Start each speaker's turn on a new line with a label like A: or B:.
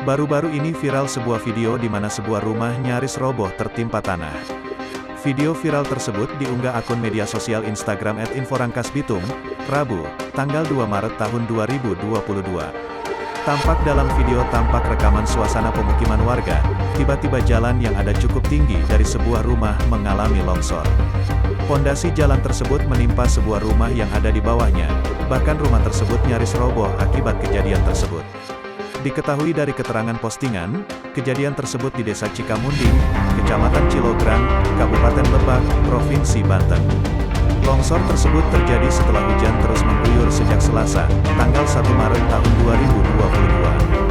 A: Baru-baru ini viral sebuah video di mana sebuah rumah nyaris roboh tertimpa tanah. Video viral tersebut diunggah akun media sosial Instagram @inforangkasbitung, Rabu, tanggal 2 Maret tahun 2022. Tampak dalam video tampak rekaman suasana pemukiman warga, tiba-tiba jalan yang ada cukup tinggi dari sebuah rumah mengalami longsor. Pondasi jalan tersebut menimpa sebuah rumah yang ada di bawahnya, bahkan rumah tersebut nyaris roboh akibat kejadian tersebut. Diketahui dari keterangan postingan, kejadian tersebut di Desa Cikamunding, Kecamatan Cilograng, Kabupaten Lebak, Provinsi Banten. Longsor tersebut terjadi setelah hujan terus mengguyur sejak Selasa, tanggal 1 Maret tahun 2022.